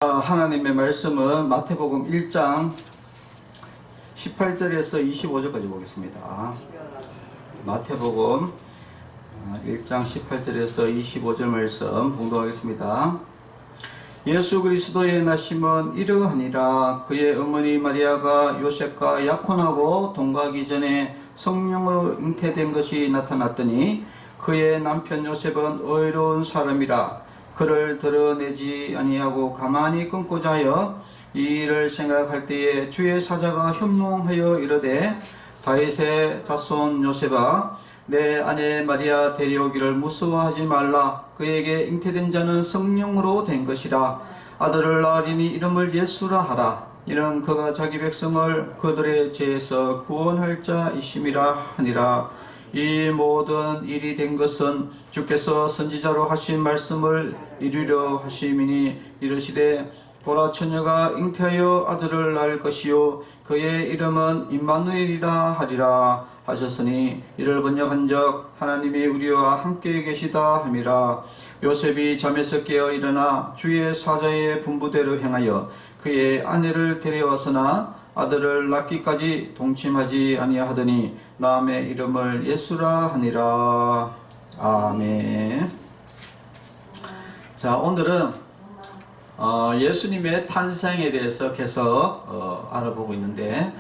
하나님의 말씀은 마태복음 1장 18절에서 25절까지 보겠습니다. 마태복음 1장 18절에서 25절 말씀 봉독하겠습니다. 예수 그리스도의 나심은 이러하니라. 그의 어머니 마리아가 요셉과 약혼하고 동거하기 전에 성령으로 잉태된 것이 나타났더니 그의 남편 요셉은 의로운 사람이라 그를 드러내지 아니하고 가만히 끊고자 하여 이 일을 생각할 때에 주의 사자가 현몽하여 이르되 다윗의 자손 요셉아 내 아내 마리아 데려오기를 무서워하지 말라. 그에게 잉태된 자는 성령으로 된 것이라. 아들을 낳으리니 이름을 예수라 하라. 이는 그가 자기 백성을 그들의 죄에서 구원할 자이심이라 하니라. 이 모든 일이 된 것은 주께서 선지자로 하신 말씀을 이루려 하심이니 이르시되 보라 처녀가 잉태하여 아들을 낳을 것이요 그의 이름은 임마누엘이라 하리라 하셨으니 이를 번역한적 하나님이 우리와 함께 계시다 함이라. 요셉이 잠에서 깨어 일어나 주의 사자의 분부대로 행하여 그의 아내를 데려왔으나 아들을 낳기까지 동침하지 아니하더니 남의 이름을 예수라 하니라. 아멘. 자, 오늘은 예수님의 탄생에 대해서 계속 알아보고 있는데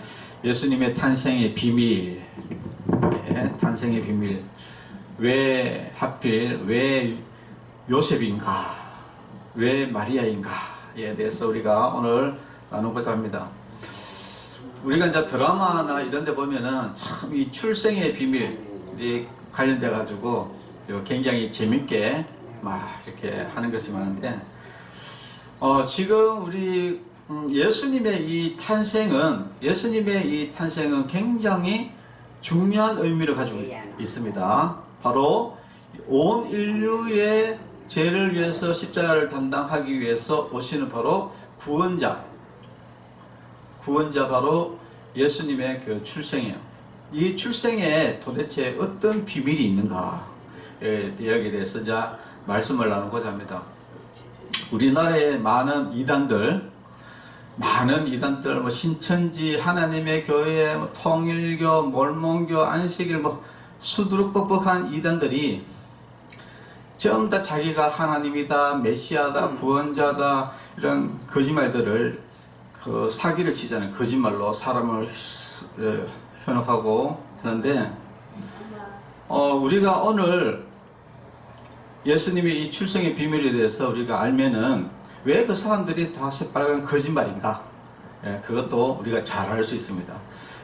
예수님의 탄생의 비밀, 탄생의 비밀, 왜 하필 왜 요셉인가, 왜 마리아인가에 대해서 우리가 오늘 나누고자 합니다. 우리가 이제 드라마나 이런 데 보면은 참 이 출생의 비밀이 관련돼 가지고 굉장히 재밌게 막 이렇게 하는 것이 많은데 지금 우리 예수님의 이 탄생은 굉장히 중요한 의미를 가지고 있습니다. 바로 온 인류의 죄를 위해서 십자가를 담당하기 위해서 오시는 바로 구원자 바로 예수님의 그 출생이에요. 이 출생에 도대체 어떤 비밀이 있는가 여기에 대해서 이제 말씀을 나누고자 합니다. 우리나라의 많은 이단들, 뭐 신천지, 하나님의 교회, 뭐 통일교, 몰몬교, 안식일, 뭐 수두룩뻑뻑한 이단들이 전부 다 자기가 하나님이다, 메시아다, 구원자다 이런 거짓말들을 사기를 치잖아요. 거짓말로 사람을 현혹하고 하는데 우리가 오늘 예수님의 이 출생의 비밀에 대해서 우리가 알면은 왜 그 사람들이 다 새빨간 거짓말인가? 그것도 우리가 잘 알 수 있습니다.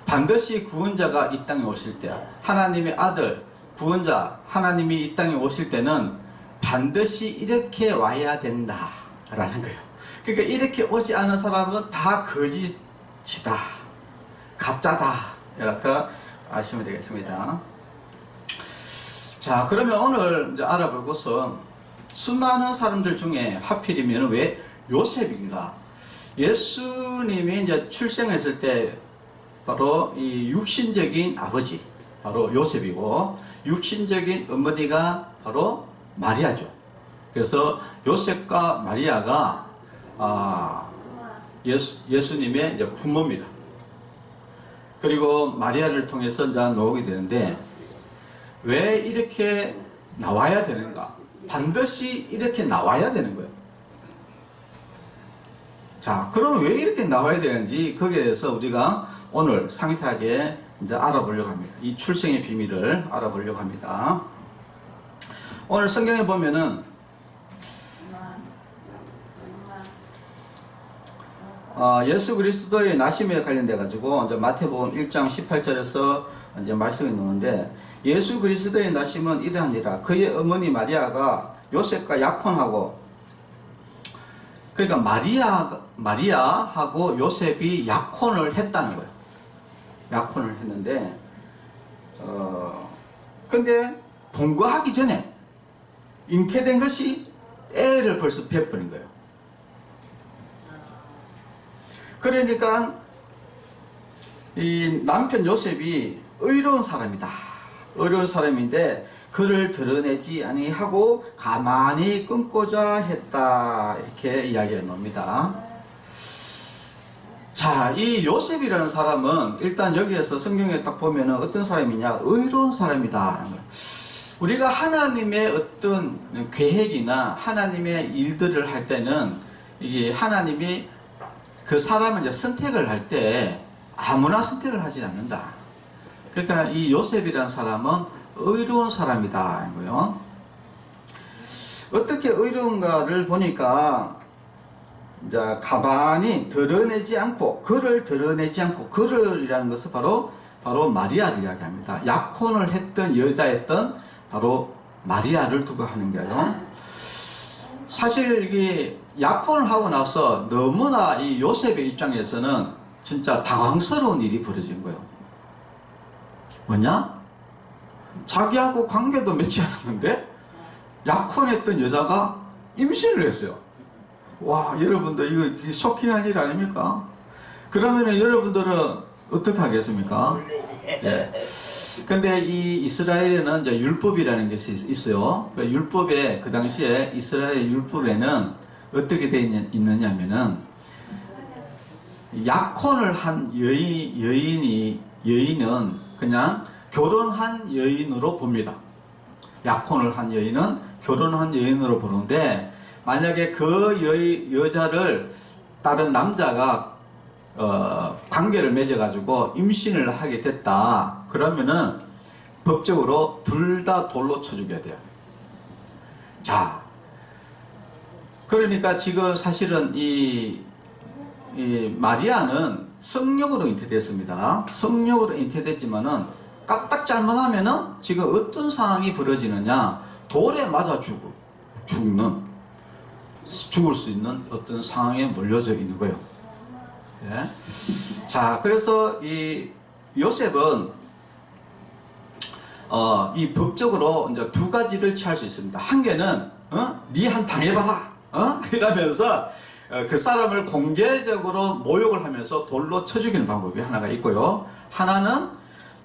반드시 구원자가 이 땅에 오실 때, 하나님의 아들, 구원자, 하나님이 이 땅에 오실 때는 반드시 이렇게 와야 된다라는 거예요. 그러니까 이렇게 오지 않은 사람은 다 거짓이다, 가짜다 이렇게 아시면 되겠습니다. 자, 그러면 오늘 이제 알아볼 것은 수많은 사람들 중에 하필이면 왜 요셉인가? 예수님이 이제 출생했을 때 바로 이 육신적인 아버지 바로 요셉이고 육신적인 어머니가 바로 마리아죠. 그래서 요셉과 마리아가 예수님의 이제 부모입니다. 그리고 마리아를 통해서 이제 나오게 되는데 왜 이렇게 나와야 되는가? 반드시 이렇게 나와야 되는 거예요. 자, 그럼 왜 이렇게 나와야 되는지 거기에 대해서 우리가 오늘 상세하게 이제 알아보려고 합니다. 이 출생의 비밀을 알아보려고 합니다. 오늘 성경에 보면은 예수 그리스도의 나심에 관련돼 가지고 이제 마태복음 1장 18절에서 이제 말씀이 나오는데 예수 그리스도의 나심은 이러하니라. 그의 어머니 마리아가 요셉과 약혼하고, 그러니까 마리아하고 요셉이 약혼을 했다는 거예요. 약혼을 했는데 근데 동거하기 전에 잉태된 것이 애를 벌써 베어버린 거예요. 그러니까 이 남편 요셉이 의로운 사람이다. 의로운 사람인데 그를 드러내지 아니하고 가만히 끊고자 했다. 이렇게 이야기해 놓습니다. 자, 이 요셉이라는 사람은 일단 여기에서 성경에 딱 보면은 어떤 사람이냐? 의로운 사람이다. 우리가 하나님의 어떤 계획이나 하나님의 일들을 할 때는 이게 하나님이 그 사람을 이제 선택을 할 때 아무나 선택을 하지 않는다. 그러니까 이 요셉이라는 사람은 의로운 사람이다. 이거요. 어떻게 의로운가를 보니까 이제 가만히 드러내지 않고, 그를 드러내지 않고, 그를이라는 것은 바로 마리아를 이야기합니다. 약혼을 했던 여자였던 바로 마리아를 두고 하는 거예요. 사실 이게 약혼을 하고 나서 너무나 이 요셉의 입장에서는 진짜 당황스러운 일이 벌어진 거예요. 뭐냐? 자기하고 관계도 맺지 않았는데 약혼했던 여자가 임신을 했어요. 와, 여러분들 이거 쇼킹한 일 아닙니까? 그러면 여러분들은 어떻게 하겠습니까? 네. 근데 이 이스라엘에는 이제 율법이라는 것이 있어요. 그 율법에, 그 당시에 이스라엘 율법에는 어떻게 되어 있느냐면은 약혼을 한 여인은 그냥 결혼한 여인으로 봅니다. 약혼을 한 여인은 결혼한 여인으로 보는데, 만약에 그 여자를 다른 남자가 관계를 맺어가지고 임신을 하게 됐다. 그러면은 법적으로 둘 다 돌로 쳐 죽여야 돼요. 자, 그러니까 지금 사실은 이 마리아는 성령으로 잉태됐습니다. 성령으로 잉태됐지만은 까딱 잘못하면은 지금 어떤 상황이 벌어지느냐? 돌에 맞아 죽을 수 있는 어떤 상황에 몰려져 있는 거예요. 예? 자, 그래서 이 요셉은 이 법적으로 이제 두 가지를 취할 수 있습니다. 한 개는 니 한 당해봐라, 이러면서 그 사람을 공개적으로 모욕을 하면서 돌로 쳐 죽이는 방법이 하나가 있고요. 하나는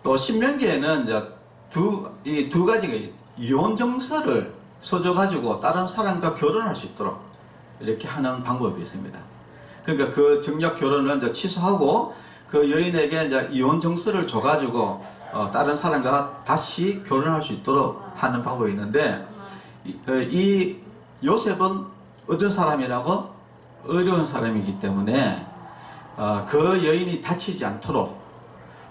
또 신명기에는 이제 두 가지가 이혼 정서를 써줘가지고 다른 사람과 결혼할 수 있도록 이렇게 하는 방법이 있습니다. 그러니까 그 정략 결혼을 이제 취소하고 그 여인에게 이제 이혼 정서를 줘가지고 다른 사람과 다시 결혼할 수 있도록 하는 방법이 있는데, 이 요셉은 어떤 사람이라고? 의로운 사람이기 때문에 그 여인이 다치지 않도록,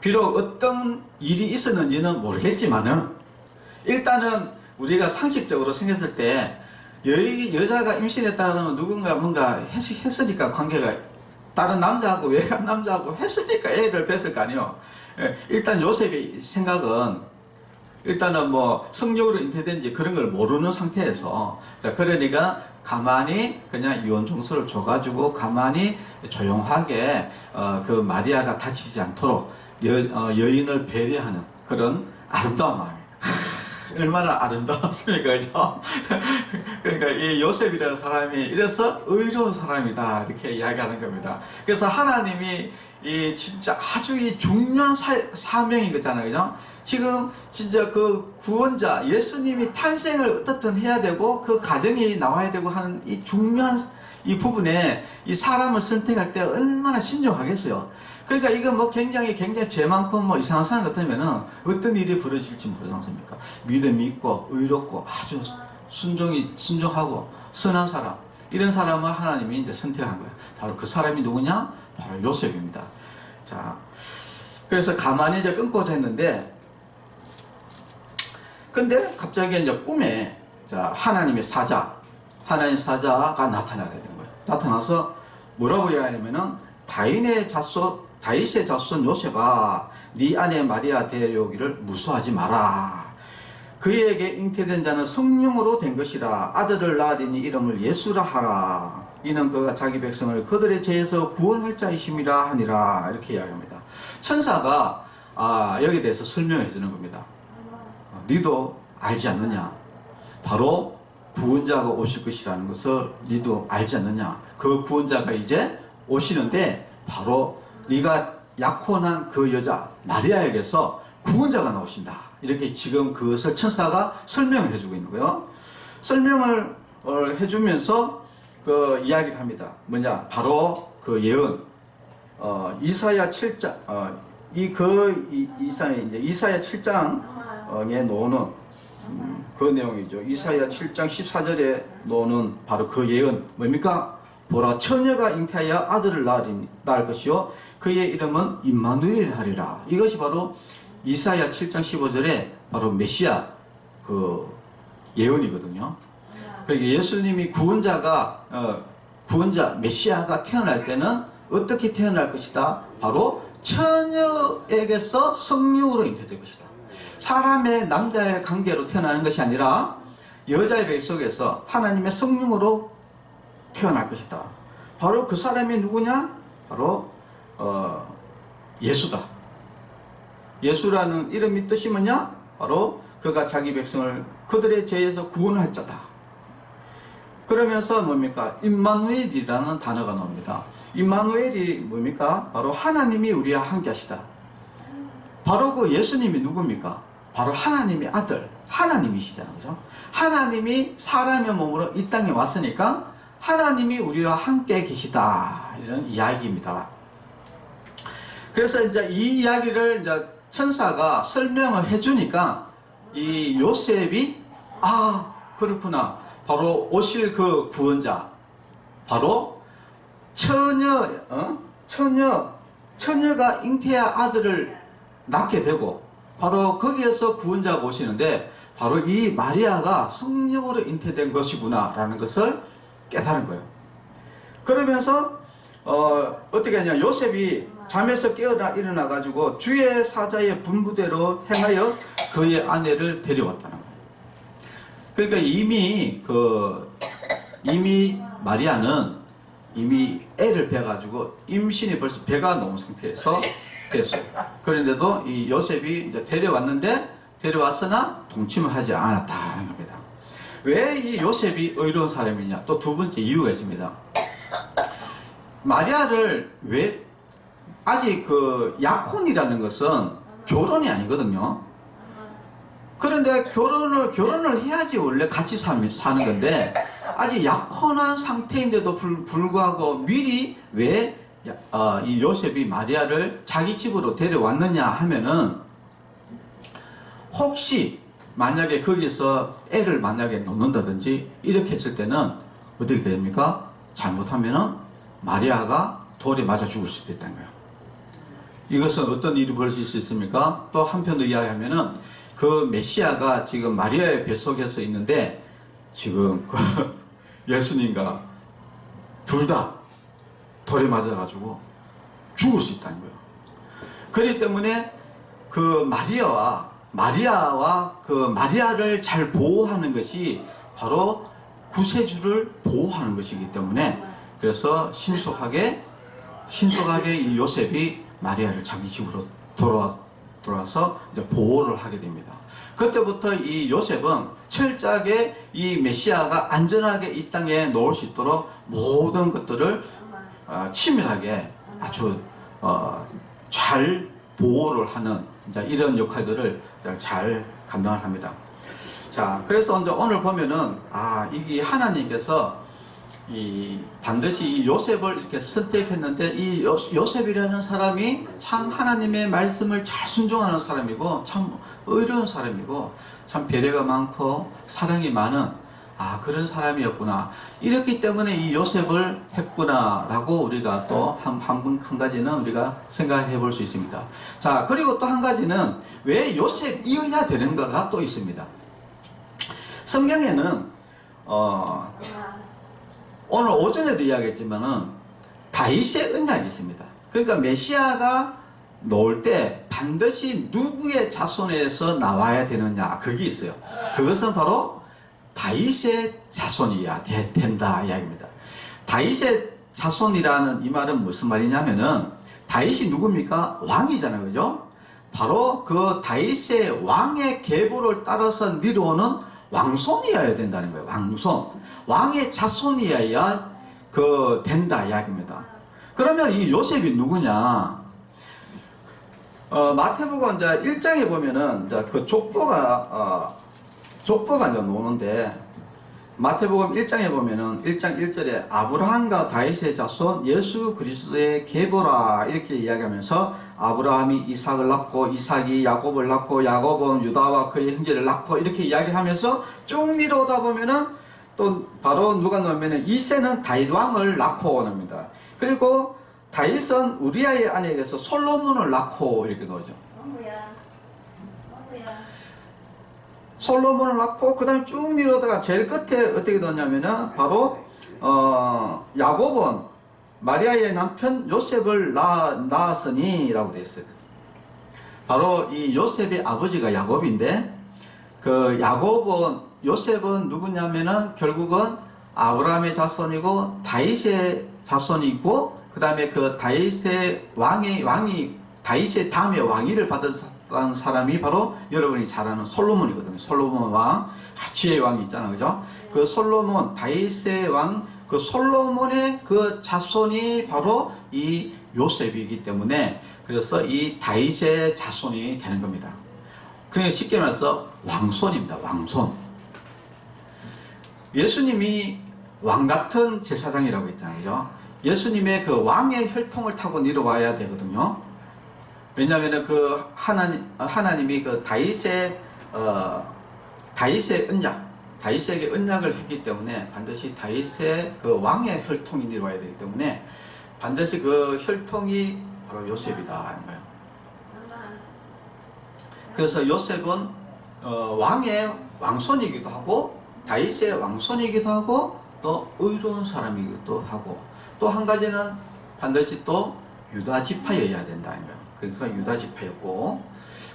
비록 어떤 일이 있었는지는 모르겠지만은 일단은 우리가 상식적으로 생각했을 때 여자가 임신했다는 누군가 뭔가 했으니까, 관계가 다른 남자하고 외간 남자하고 했으니까 애를 뵀을 거 아니에요. 일단 요셉의 생각은 일단은 뭐 성령으로 잉태된지 그런 걸 모르는 상태에서, 자, 그러니까 가만히 그냥 이혼 정서를 줘가지고 가만히 조용하게 그 마리아가 다치지 않도록 여인을 배려하는 그런 아름다운 마음이에요. 얼마나 아름다웠습니까, 그죠? 그러니까 이 요셉이라는 사람이 이래서 의로운 사람이다, 이렇게 이야기하는 겁니다. 그래서 하나님이 이 진짜 아주 이 중요한 사명인 거잖아요, 그죠? 지금 진짜 그 구원자 예수님이 탄생을 어떻든 해야 되고 그 가정이 나와야 되고 하는 이 중요한 이 부분에 이 사람을 선택할 때 얼마나 신중하겠어요. 그러니까 이거 뭐 굉장히 죄 많고 뭐 이상한 사람 같으면은 어떤 일이 벌어질지 모르지 않습니까? 믿음이 있고 의롭고 아주 순종하고 선한 사람, 이런 사람을 하나님이 이제 선택한 거예요. 바로 그 사람이 누구냐? 바로 요셉입니다. 자, 그래서 가만히 이제 끊고자 했는데, 근데 갑자기 이제 꿈에 하나님 사자가 나타나게 된 거예요. 나타나서 뭐라고 이야기하냐면은 다윗의 자손 요셉아, 네 아내 마리아 데려오기를 무수하지 마라. 그에게 잉태된 자는 성령으로 된 것이라. 아들을 낳으리니 이름을 예수라 하라. 이는 그가 자기 백성을 그들의 죄에서 구원할 자이심이라 하니라. 이렇게 이야기합니다. 천사가 여기에 대해서 설명해 주는 겁니다. 니도 알지 않느냐? 바로 구원자가 오실 것이라는 것을 니도 알지 않느냐? 그 구원자가 이제 오시는데 바로 네가 약혼한 그 여자 마리아에게서 구원자가 나오신다. 이렇게 지금 그것을 천사가 설명을 해주고 있는 거예요. 설명을 해주면서 그 이야기를 합니다. 뭐냐? 바로 그 예언. 이사야 7장, 이사야 7장에 나오는 그 내용이죠. 이사야 7장 14절에 나오는 바로 그 예언. 뭡니까? 보라, 처녀가 잉태하여 아들을 낳을 것이요 그의 이름은 임마누엘 하리라. 이것이 바로 이사야 7장 15절에 바로 메시아 그 예언이거든요. 그러니까 예수님이 구원자 메시아가 태어날 때는 어떻게 태어날 것이다? 바로 처녀에게서 성령으로 잉태될 것이다. 사람의 남자의 관계로 태어나는 것이 아니라 여자의 뱃속에서 하나님의 성령으로 태어날 것이다. 바로 그 사람이 누구냐? 바로 예수다. 예수라는 이름이 뜻이 뭐냐? 바로 그가 자기 백성을 그들의 죄에서 구원할 자다. 그러면서 뭡니까? 임마누엘이라는 단어가 나옵니다. 임마누엘이 뭡니까? 바로 하나님이 우리와 함께 하시다. 바로 그 예수님이 누굽니까? 바로 하나님의 아들, 하나님이시잖아요. 그죠? 하나님이 사람의 몸으로 이 땅에 왔으니까 하나님이 우리와 함께 계시다. 이런 이야기입니다. 그래서 이제 이 이야기를 이제 천사가 설명을 해주니까 이 요셉이 그렇구나. 바로 오실 그 구원자. 바로 처녀가 잉태한 아들을 낳게 되고 바로 거기에서 구원자가 오시는데 바로 이 마리아가 성령으로 잉태된 것이구나 라는 것을 깨달은 거예요. 그러면서 어떻게 하냐, 요셉이 잠에서 깨어나 일어나 가지고 주의 사자의 분부대로 행하여 그의 아내를 데려왔다는 거예요. 그러니까 이미 마리아는 이미 애를 배가지고 임신이 벌써 배가 나온 상태에서 됐어요. 그런데도 이 요셉이 이제 데려왔으나 동침을 하지 않았다는 겁니다. 왜 이 요셉이 의로운 사람이냐? 또 두 번째 이유가 있습니다. 마리아를 왜 아직 그 약혼이라는 것은 결혼이 아니거든요. 그런데 결혼을 해야지 원래 같이 사는 건데 아직 약혼한 상태인데도 불구하고 미리 왜 이 요셉이 마리아를 자기 집으로 데려왔느냐 하면은 혹시 만약에 거기서 애를 만약에 놓는다든지 이렇게 했을 때는 어떻게 됩니까? 잘못하면은 마리아가 돌에 맞아 죽을 수도 있다는 거예요. 이것은 어떤 일이 벌어질 수 있습니까? 또 한편으로 이야기하면은 그 메시아가 지금 마리아의 뱃속에서 있는데 지금 그 예수님과 둘 다 돌에 맞아가지고 죽을 수 있다는 거예요. 그렇기 때문에 그 마리아와 그 마리아를 잘 보호하는 것이 바로 구세주를 보호하는 것이기 때문에 그래서 신속하게 이 요셉이 마리아를 자기 집으로 돌아와서 이제 보호를 하게 됩니다. 그때부터 이 요셉은 철저하게 이 메시아가 안전하게 이 땅에 놓을 수 있도록 모든 것들을 치밀하게 아주 잘 보호를 하는 이런 역할들을 잘 감당을 합니다. 자, 그래서 오늘 보면은 이게 하나님께서 반드시 이 요셉을 이렇게 선택했는데 이 요셉이라는 사람이 참 하나님의 말씀을 잘 순종하는 사람이고 참 의로운 사람이고 참 배려가 많고 사랑이 많은 그런 사람이었구나. 이렇기 때문에 이 요셉을 했구나 라고 우리가 또 한 가지는 우리가 생각해 볼 수 있습니다. 자, 그리고 또 한 가지는 왜 요셉이어야 되는가가 또 있습니다. 성경에는 오늘 오전에도 이야기했지만은 다윗의 언약이 있습니다. 그러니까 메시아가 나올 때 반드시 누구의 자손에서 나와야 되느냐, 그게 있어요. 그것은 바로 다윗의 자손이야 된다 이야기입니다. 다윗의 자손이라는 이 말은 무슨 말이냐면은 다윗이 누굽니까? 왕이잖아요, 그죠? 바로 그 다윗의 왕의 계보를 따라서 내려오는 왕손이어야 된다는 거예요. 왕의 자손이어야 된다 이야기입니다. 그러면 이 요셉이 누구냐? 마태복음 이제 1장에 보면은 이제 그 족보가 이제 나오는데, 마태복음 1장에 보면은 1장 1절에 아브라함과 다윗의 자손 예수 그리스도의 계보라 이렇게 이야기하면서 아브라함이 이삭을 낳고 이삭이 야곱을 낳고 야곱은 유다와 그의 형제를 낳고 이렇게 이야기를 하면서 쭉 미뤄오다 보면은 또 바로 누가 나오면은 이새는 다윗 왕을 낳고 옵니다. 그리고 다윗은 우리아의 아내에게서 솔로몬을 낳고 이렇게 나오죠. 솔로몬을 낳고 그 다음에 쭉 미루다가 제일 끝에 어떻게 되었냐면은 바로 야곱은 마리아의 남편 요셉을 낳았으니 라고 되어 있어요. 바로 이 요셉의 아버지가 야곱인데, 그 요셉은 누구냐면은 결국은 아브라함의 자손이고 다윗의 자손이고, 그 다음에 그 다윗의 다윗의 다음에 왕위를 받은 사람이 바로 여러분이 잘 아는 솔로몬이거든요. 솔로몬 왕, 지혜의 왕이 있잖아요. 그죠? 그 솔로몬, 다윗의 왕, 그 솔로몬의 그 자손이 바로 이 요셉이기 때문에, 그래서 이 다윗의 자손이 되는 겁니다. 그러니까 쉽게 말해서 왕손입니다. 왕손. 예수님이 왕 같은 제사장이라고 했잖아요. 그죠? 예수님의 그 왕의 혈통을 타고 내려와야 되거든요. 왜냐하면 그 하나님이 그 다윗의 다윗에게 언약을 했기 때문에 반드시 다윗의 그 왕의 혈통이 내려와야 되기 때문에 반드시 그 혈통이 바로 요셉이다 하는 거예요. 그래서 요셉은 왕의 왕손이기도 하고 다윗의 왕손이기도 하고 또 의로운 사람이기도 하고, 또 한 가지는 반드시 또 유다 지파여야 된다는 거예요. 그러니까 유다 지파였고,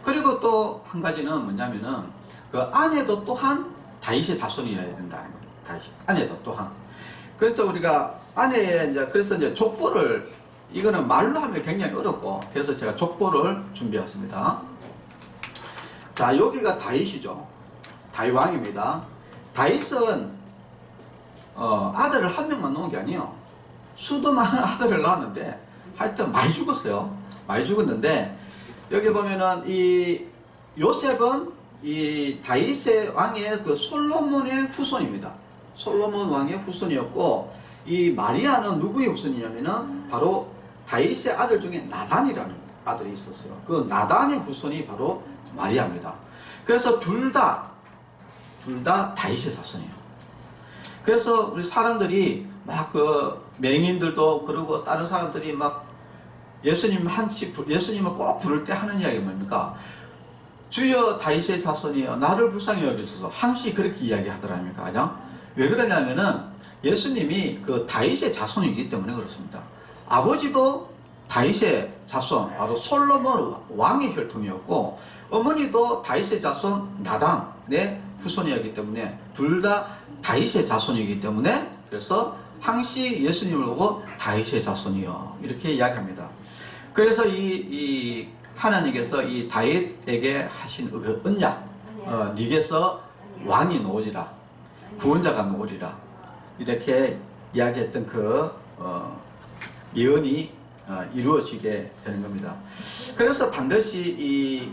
그리고 또 한 가지는 뭐냐면은 그 아내도 또한 다윗의 자손이어야 된다는 거예요. 아내도 또한. 그래서 우리가 그래서 이제 족보를, 이거는 말로 하면 굉장히 어렵고, 그래서 제가 족보를 준비했습니다. 자, 여기가 다윗이죠. 다윗 왕입니다. 다윗은 아들을 한 명만 놓은 게 아니에요. 수도 많은 아들을 낳았는데 하여튼 많이 죽었어요. 많이 죽었는데, 여기 보면은 이 요셉은 이 다윗의 왕의 그 솔로몬의 후손입니다. 솔로몬 왕의 후손이었고, 이 마리아는 누구의 후손이냐면은 바로 다윗의 아들 중에 나단이라는 아들이 있었어요. 그 나단의 후손이 바로 마리아입니다. 그래서 둘 다 다윗의 자손이에요. 그래서 우리 사람들이 막 그 맹인들도 그러고 다른 사람들이 막 예수님을 꼭 부를 때 하는 이야기가 뭡니까? 주여 다윗의 자손이여 나를 불쌍히 여기소서, 항시 그렇게 이야기하더랍니까? 그죠? 왜 그러냐면은 예수님이 그 다윗의 자손이기 때문에 그렇습니다. 아버지도 다윗의 자손, 바로 솔로몬 왕의 혈통이었고, 어머니도 다윗의 자손 나단의 후손이었기 때문에 둘 다 다윗의 자손이기 때문에, 그래서 항시 예수님을 보고 다윗의 자손이여 이렇게 이야기합니다. 그래서 이 하나님께서 이 다윗에게 하신 그 언약, 네게서 왕이 나오리라, 구원자가 나오리라 이렇게 이야기했던 그 예언이 이루어지게 되는 겁니다. 그래서 반드시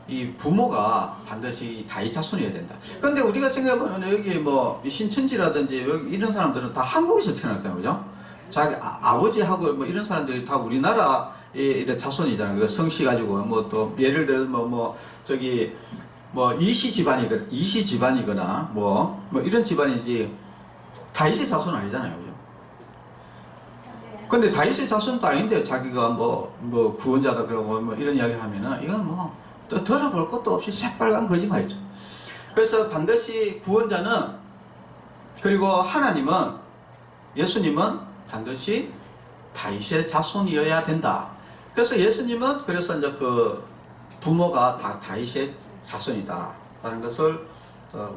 이 부모가 반드시 다윗 자손이어야 된다. 그런데 우리가 생각해보면 여기 뭐 신천지라든지 여기 이런 사람들은 다 한국에서 태어났어요. 그죠? 자기 아버지하고 뭐 이런 사람들이 다 우리나라 이런 자손이잖아요. 그 성씨 가지고 뭐 또 예를 들어 뭐 저기 뭐 이씨 집안이거나 뭐 이런 집안이지 다윗의 자손은 아니잖아요. 그죠? 근데 다윗의 자손도 아닌데 자기가 뭐 구원자다 그러고 뭐 이런 이야기를 하면은 이건 뭐 또 들어볼 것도 없이 새빨간 거짓말이죠. 그래서 반드시 구원자는, 그리고 하나님은, 예수님은 반드시 다윗의 자손이어야 된다. 그래서 예수님은 그래서 이제 그 부모가 다 다윗의 자손이다 라는 것을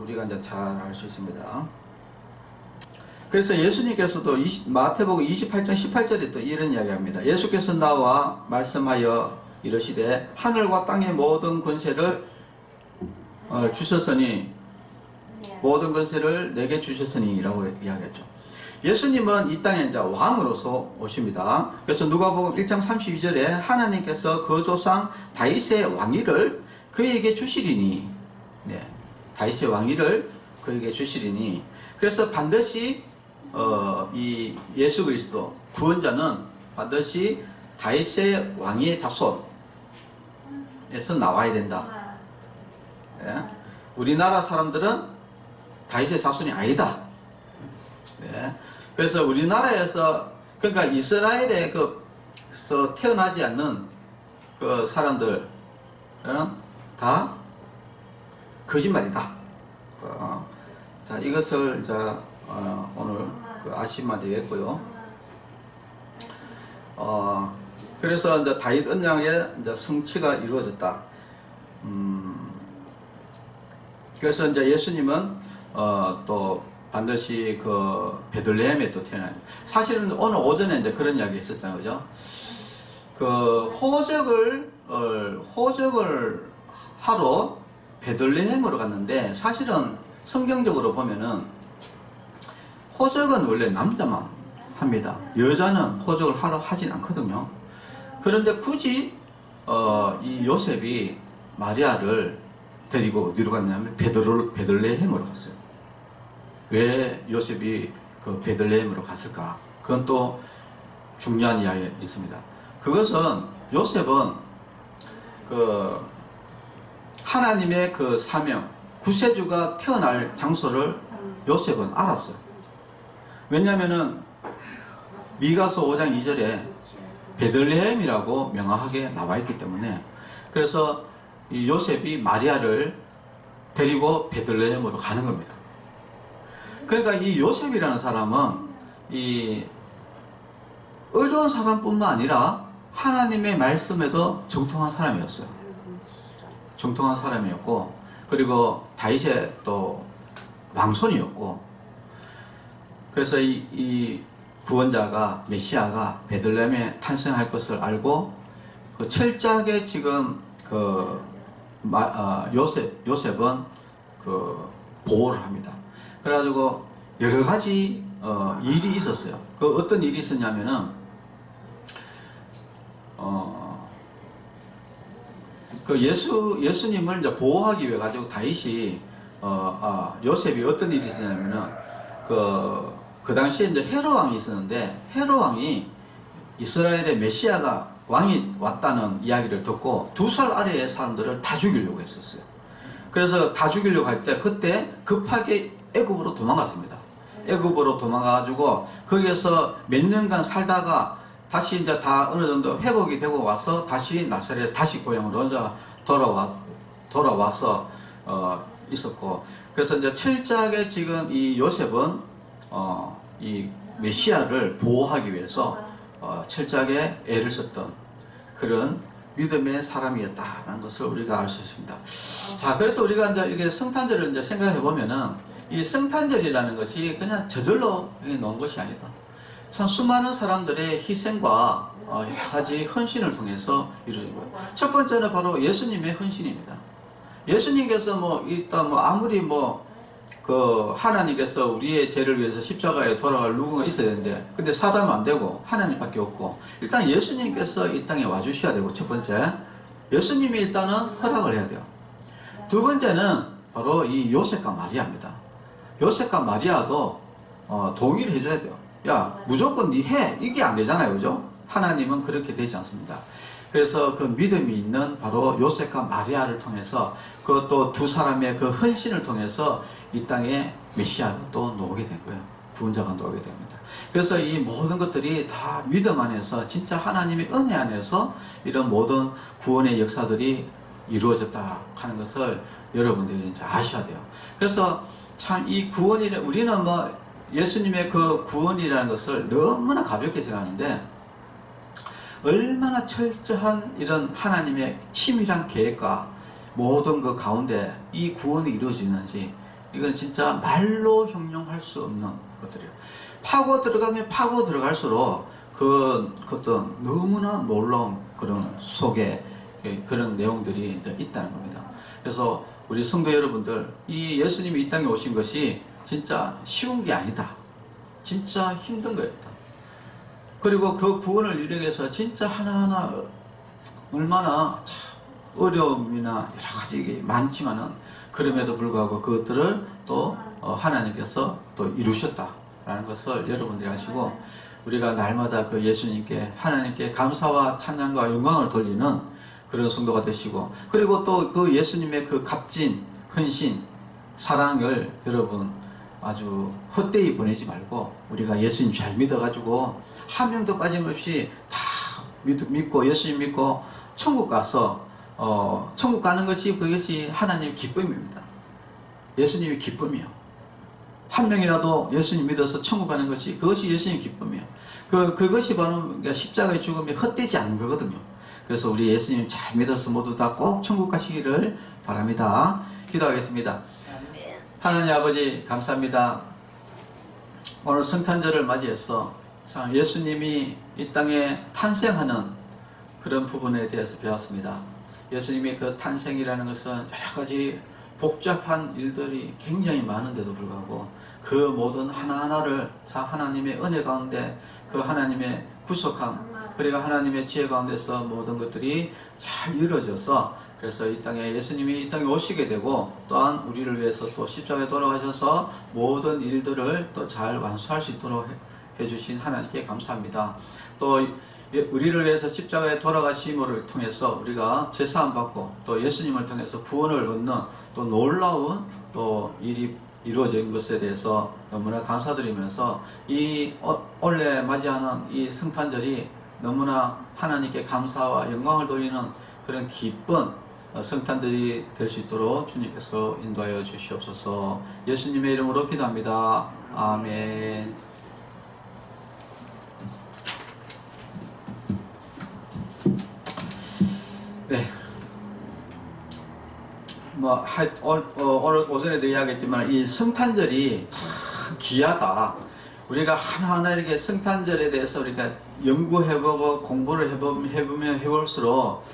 우리가 이제 잘 알 수 있습니다. 그래서 예수님께서도 마태복음 28장 18절에 또 이런 이야기합니다. 예수께서 나와 말씀하여 이르시되 하늘과 땅의 모든 권세를 주셨으니, 모든 권세를 내게 주셨으니 라고 이야기했죠. 예수님은 이 땅에 이제 왕으로서 오십니다. 그래서 누가복음 1장 32절에 하나님께서 그 조상 다윗의 왕위를 그에게 주시리니, 네, 다윗의 왕위를 그에게 주시리니. 그래서 반드시 이 예수 그리스도 구원자는 반드시 다윗의 왕위의 자손에서 나와야 된다. 네. 우리나라 사람들은 다윗의 자손이 아니다. 네. 그래서 우리나라에서, 그러니까 이스라엘에 그서 태어나지 않는 그 사람들은 다 거짓말이다. 자, 이것을 이제 오늘 아시면 되겠고요. 그래서 이제 다윗 언약의 이제 성취가 이루어졌다. 그래서 이제 예수님은 또 반드시 그 베들레헴에 또 태어나요. 사실은 오늘 오전에 이제 그런 이야기 했었잖아요, 그죠? 그 호적을 하러 베들레헴으로 갔는데, 사실은 성경적으로 보면은 호적은 원래 남자만 합니다. 여자는 호적을 하러 하진 않거든요. 그런데 굳이 이 요셉이 마리아를 데리고 어디로 갔냐면 베들레헴으로 갔어요. 왜 요셉이 그 베들레헴으로 갔을까? 그건 또 중요한 이야기가 있습니다. 그것은 요셉은 그 하나님의 그 사명, 구세주가 태어날 장소를 요셉은 알았어요. 왜냐하면은 미가서 5장 2절에 베들레헴이라고 명확하게 나와 있기 때문에. 그래서 이 요셉이 마리아를 데리고 베들레헴으로 가는 겁니다. 그러니까 이 요셉이라는 사람은 이 의로운 사람뿐만 아니라 하나님의 말씀에도 정통한 사람이었어요. 정통한 사람이었고, 그리고 다윗의 또 왕손이었고, 그래서 이 구원자가, 메시아가 베들레헴에 탄생할 것을 알고 그 철저하게 지금 그 요셉은 그 보호를 합니다. 그래가지고 여러 가지 일이 있었어요. 그 어떤 일이 있었냐면은 그 예수님을 이제 보호하기 위해 가지고 다윗이 요셉이 어떤 일이 있었냐면은 그 당시에 이제 헤롯 왕이 있었는데, 헤롯 왕이 이스라엘의 메시아가 왕이 왔다는 이야기를 듣고 2살 아래의 사람들을 다 죽이려고 했었어요. 그래서 다 죽이려고 할 때 그때 급하게 애굽으로 도망갔습니다. 애굽으로 도망가가지고 거기에서 몇 년간 살다가 다시 이제 다 어느 정도 회복이 되고 와서 다시 나사렛, 다시 고향으로 이제 돌아와서 있었고, 그래서 이제 철저하게 지금 이 요셉은 이 메시아를 보호하기 위해서 철저하게 애를 썼던 그런 믿음의 사람이었다는 것을 우리가 알 수 있습니다. 자, 그래서 우리가 이제 이게 성탄절을 이제 생각해 보면은, 이 성탄절이라는 것이 그냥 저절로 놓은 것이 아니다. 참 수많은 사람들의 희생과 여러 가지 헌신을 통해서 이루어진 거예요. 첫 번째는 바로 예수님의 헌신입니다. 예수님께서 일단 아무리 그 하나님께서 우리의 죄를 위해서 십자가에 돌아갈 누군가 있어야 되는데, 근데 사람은 안 되고 하나님밖에 없고, 일단 예수님께서 이 땅에 와주셔야 되고, 첫 번째 예수님이 일단은 허락을 해야 돼요. 두 번째는 바로 이 요셉과 마리아입니다. 요셉과 마리아도 동의를 해줘야 돼요. 야, 무조건 네 해, 이게 안 되잖아요, 그죠? 하나님은 그렇게 되지 않습니다. 그래서 그 믿음이 있는 바로 요셉과 마리아를 통해서, 그것도 두 사람의 그 헌신을 통해서 이 땅에 메시아가 또 나오게 된 거예요. 구원자가 나오게 됩니다. 그래서 이 모든 것들이 다 믿음 안에서, 진짜 하나님의 은혜 안에서 이런 모든 구원의 역사들이 이루어졌다 하는 것을 여러분들이 이제 아셔야 돼요. 그래서 참 이 구원이래, 우리는 예수님의 그 구원이라는 것을 너무나 가볍게 생각하는데, 얼마나 철저한 이런 하나님의 치밀한 계획과 모든 그 가운데 이 구원이 이루어지는지, 이건 진짜 말로 형용할 수 없는 것들이에요. 파고 들어가면 파고 들어갈수록 그것도 너무나 놀라운 그런 속에 그런 내용들이 이제 있다는 겁니다. 그래서 우리 성도 여러분들, 이 예수님이 이 땅에 오신 것이 진짜 쉬운 게 아니다. 진짜 힘든 거였다. 그리고 그 구원을 이루기 위해서 진짜 하나하나 얼마나 참 어려움이나 여러 가지 많지만은 그럼에도 불구하고 그것들을 또 하나님께서 또 이루셨다라는 것을 여러분들이 아시고, 우리가 날마다 그 예수님께 하나님께 감사와 찬양과 영광을 돌리는 그런 성도가 되시고, 그리고 또 그 예수님의 그 값진 헌신 사랑을 여러분 아주 헛되이 보내지 말고, 우리가 예수님 잘 믿어가지고 한 명도 빠짐없이 다 믿고 예수님 믿고 천국 가서 천국 가는 것이 그것이 하나님의 기쁨입니다. 예수님의 기쁨이요. 한 명이라도 예수님 믿어서 천국 가는 것이 그것이 예수님의 기쁨이요. 그것이 바로 십자가의 죽음이 헛되지 않는 거거든요. 그래서 우리 예수님 잘 믿어서 모두 다 꼭 천국 가시기를 바랍니다. 기도하겠습니다. 하나님 아버지 감사합니다. 오늘 성탄절을 맞이해서 예수님이 이 땅에 탄생하는 그런 부분에 대해서 배웠습니다. 예수님의 그 탄생이라는 것은 여러 가지 복잡한 일들이 굉장히 많은데도 불구하고 그 모든 하나하나를 하나님의 은혜 가운데 그 하나님의 구속함 그리고 하나님의 지혜 가운데서 모든 것들이 잘 이루어져서, 그래서 이 땅에 예수님이 이 땅에 오시게 되고 또한 우리를 위해서 또 십자가에 돌아가셔서 모든 일들을 또 잘 완수할 수 있도록 해주신 하나님께 감사합니다. 또 우리를 위해서 십자가에 돌아가심을 통해서 우리가 제사함 받고 또 예수님을 통해서 구원을 얻는 또 놀라운 또 일이 이루어진 것에 대해서 너무나 감사드리면서 이 올해 맞이하는 이 성탄절이 너무나 하나님께 감사와 영광을 돌리는 그런 기쁜 성탄절이 될 수 있도록 주님께서 인도하여 주시옵소서. 예수님의 이름으로 기도합니다. 아멘. 네. 오늘 오전에도 이야기했지만 이 성탄절이 참 귀하다. 우리가 하나하나 이렇게 성탄절에 대해서 우리가 연구해보고 공부를 해보면 해볼수록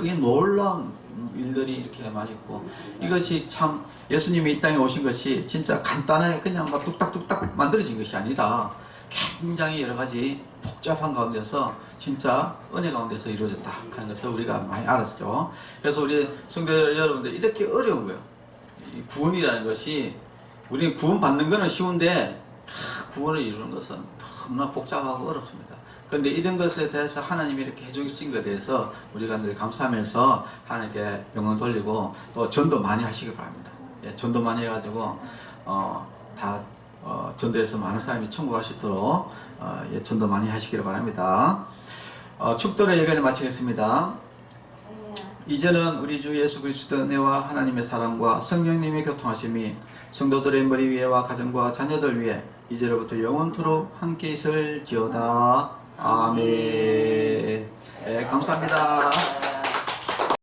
이 놀라운 일들이 이렇게 많이 있고, 이것이 참 예수님이 이 땅에 오신 것이 진짜 간단하게 그냥 막 뚝딱뚝딱 만들어진 것이 아니라 굉장히 여러 가지 복잡한 가운데서 진짜 은혜 가운데서 이루어졌다 하는 것을 우리가 많이 알았죠. 그래서 우리 성도 여러분들 이렇게 어려운 거예요. 이 구원이라는 것이, 우리는 구원 받는 것은 쉬운데 구원을 이루는 것은 너무나 복잡하고 어렵습니다. 그런데 이런 것에 대해서 하나님이 이렇게 해주신 것에 대해서 우리가 늘 감사하면서 하나님께 영광 돌리고 또 전도 많이 하시기 바랍니다. 예, 전도 많이 해가지고 전도해서 많은 사람이 천국 갈 수 있도록 예, 전도 많이 하시기를 바랍니다. 축도의 예배를 마치겠습니다. 이제는 우리 주 예수 그리스도의 은혜와 하나님의 사랑과 성령님의 교통하심이 성도들의 머리 위에와 가정과 자녀들 위에 이제로부터 영원토록 함께 있을지어다. 아멘. 네, 감사합니다.